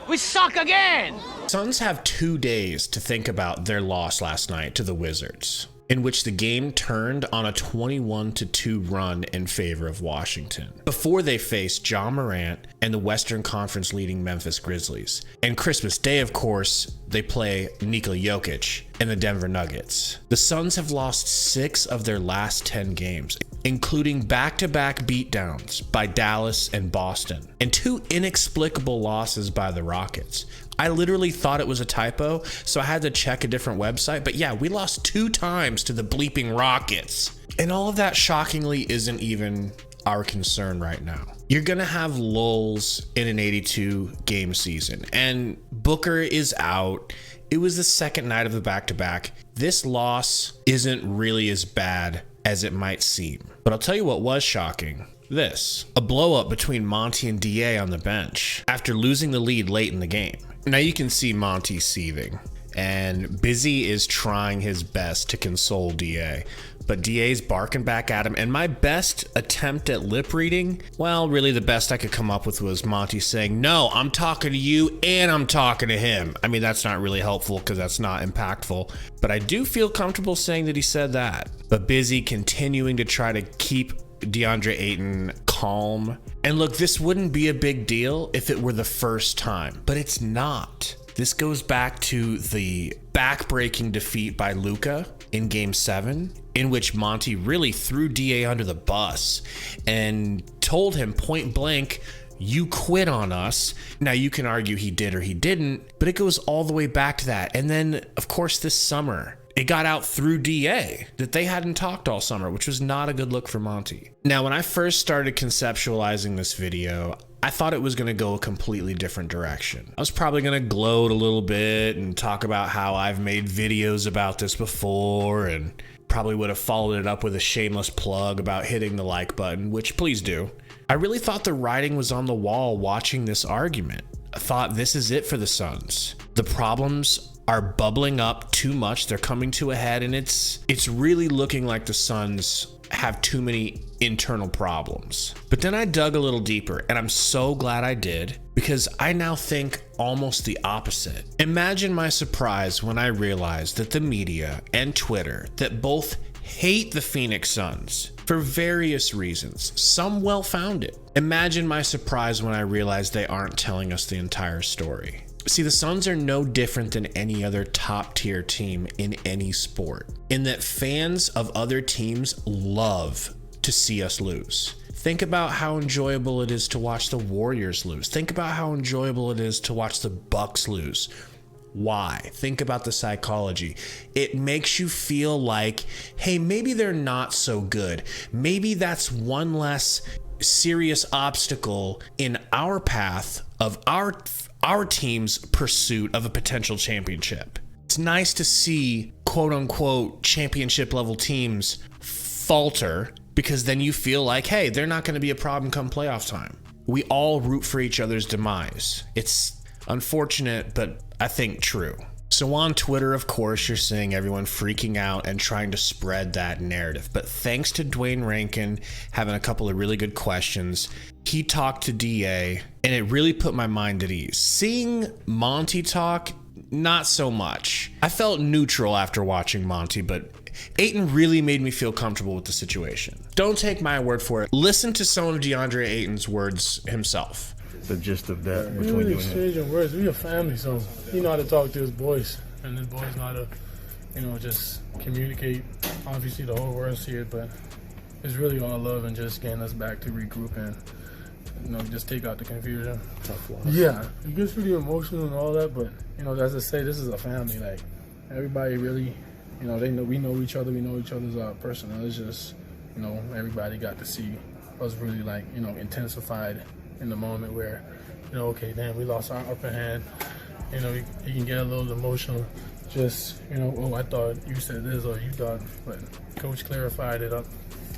We suck again! Suns have 2 days to think about their loss last night to the Wizards, in which the game turned on a 21-2 run in favor of Washington, before they faced Ja Morant and the Western Conference leading Memphis Grizzlies. And Christmas Day, of course, they play Nikola Jokic and the Denver Nuggets. The Suns have lost 6 of their last 10 games, including back-to-back beatdowns by Dallas and Boston, and 2 inexplicable losses by the Rockets. I literally thought it was a typo, so I had to check a different website. But yeah, we lost 2 times to the bleeping Rockets. And all of that shockingly isn't even our concern right now. You're gonna have lulls in an 82 game season, and Booker is out. It was the second night of the back-to-back. This loss isn't really as bad as it might seem. But I'll tell you what was shocking. This, a blow-up between Monty and DA on the bench after losing the lead late in the game. Now you can see Monty seething, and Busy is trying his best to console DA, but DA's barking back at him, and my best attempt at lip reading, well, really the best I could come up with was Monty saying, "No, I'm talking to you and I'm talking to him." I mean, that's not really helpful because that's not impactful, but I do feel comfortable saying that he said that. But Busy continuing to try to keep Deandre Ayton calm. And look, this wouldn't be a big deal if it were the first time, but it's not. This goes back to the back-breaking defeat by Luka in Game 7, in which Monty really threw DA under the bus and told him point blank, "You quit on us." Now you can argue he did or he didn't, but it goes all the way back to that. And then, of course, this summer, it got out through DA that they hadn't talked all summer, which was not a good look for Monty. Now, when I first started conceptualizing this video, I thought it was going to go a completely different direction. I was probably going to gloat a little bit and talk about how I've made videos about this before, and probably would have followed it up with a shameless plug about hitting the like button, which please do. I really thought the writing was on the wall watching this argument. I thought this is it for the Suns. The problems are bubbling up too much. They're coming to a head, and it's really looking like the Suns have too many internal problems. But then I dug a little deeper, and I'm so glad I did, because I now think almost the opposite. Imagine my surprise when I realized that the media and Twitter that both hate the Phoenix Suns for various reasons, some well-founded. Imagine my surprise when I realized they aren't telling us the entire story. See, the Suns are no different than any other top-tier team in any sport, in that fans of other teams love to see us lose. Think about how enjoyable it is to watch the Warriors lose. Think about how enjoyable it is to watch the Bucks lose. Why? Think about the psychology. It makes you feel like, hey, maybe they're not so good. Maybe that's one less serious obstacle in our path of our team's pursuit of a potential championship. It's nice to see quote unquote championship level teams falter, because then you feel like, hey, they're not going to be a problem come playoff time. We all root for each other's demise. It's unfortunate, but I think true. So on Twitter, of course, you're seeing everyone freaking out and trying to spread that narrative. But thanks to Dwayne Rankin having a couple of really good questions, he talked to DA, and it really put my mind at ease. Seeing Monty talk, not so much. I felt neutral after watching Monty, but Ayton really made me feel comfortable with the situation. Don't take my word for it. Listen to some of Deandre Ayton's words himself. The gist of that We between really you and him. exchanging words. We a family, so he know how to talk to his boys, and his boys know how to, just communicate. Obviously, the whole world see it, but it's really all love and just getting us back to regroup and, just take out the confusion. Tough loss. Yeah, it gets really emotional and all that, but as I say, this is a family. Like everybody really, we know each other. We know each other's personnel. It's just, everybody got to see us really intensified in the moment where, okay, damn, we lost our upper hand. You can get a little emotional. Just, oh, I thought you said this or you thought, but Coach clarified it up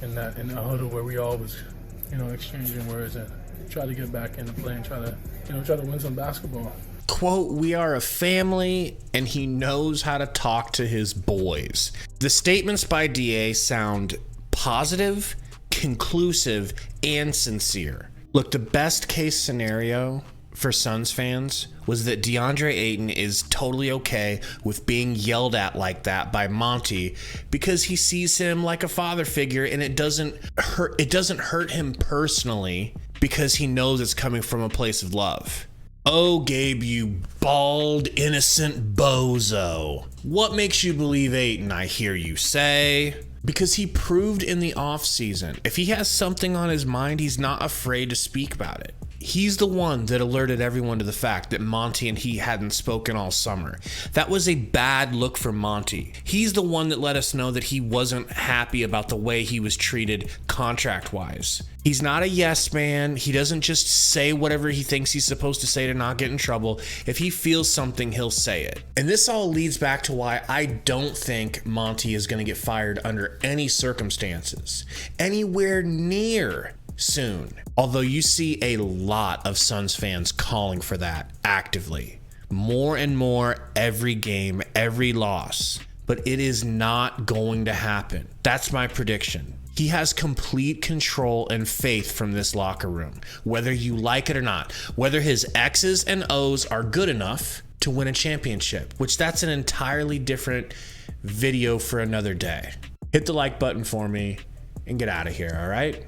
in the huddle where we all was, exchanging words and try to get back into play and try to win some basketball. Quote, we are a family, and he knows how to talk to his boys. The statements by DA sound positive, conclusive, and sincere. Look, the best case scenario for Suns fans was that Deandre Ayton is totally okay with being yelled at like that by Monty because he sees him like a father figure, and it doesn't hurt him personally because he knows it's coming from a place of love. Oh, Gabe, you bald, innocent bozo. What makes you believe Ayton, I hear you say? Because he proved in the offseason, if he has something on his mind, he's not afraid to speak about it. He's the one that alerted everyone to the fact that Monty and he hadn't spoken all summer. That was a bad look for Monty. He's the one that let us know that he wasn't happy about the way he was treated contract-wise. He's not a yes man. He doesn't just say whatever he thinks he's supposed to say to not get in trouble. If he feels something, he'll say it. And this all leads back to why I don't think Monty is going to get fired under any circumstances, anywhere near soon. Although you see a lot of Suns fans calling for that actively. More and more every game, every loss. But it is not going to happen. That's my prediction. He has complete control and faith from this locker room, whether you like it or not, whether his X's and O's are good enough to win a championship, which that's an entirely different video for another day. Hit the like button for me and get out of here, all right?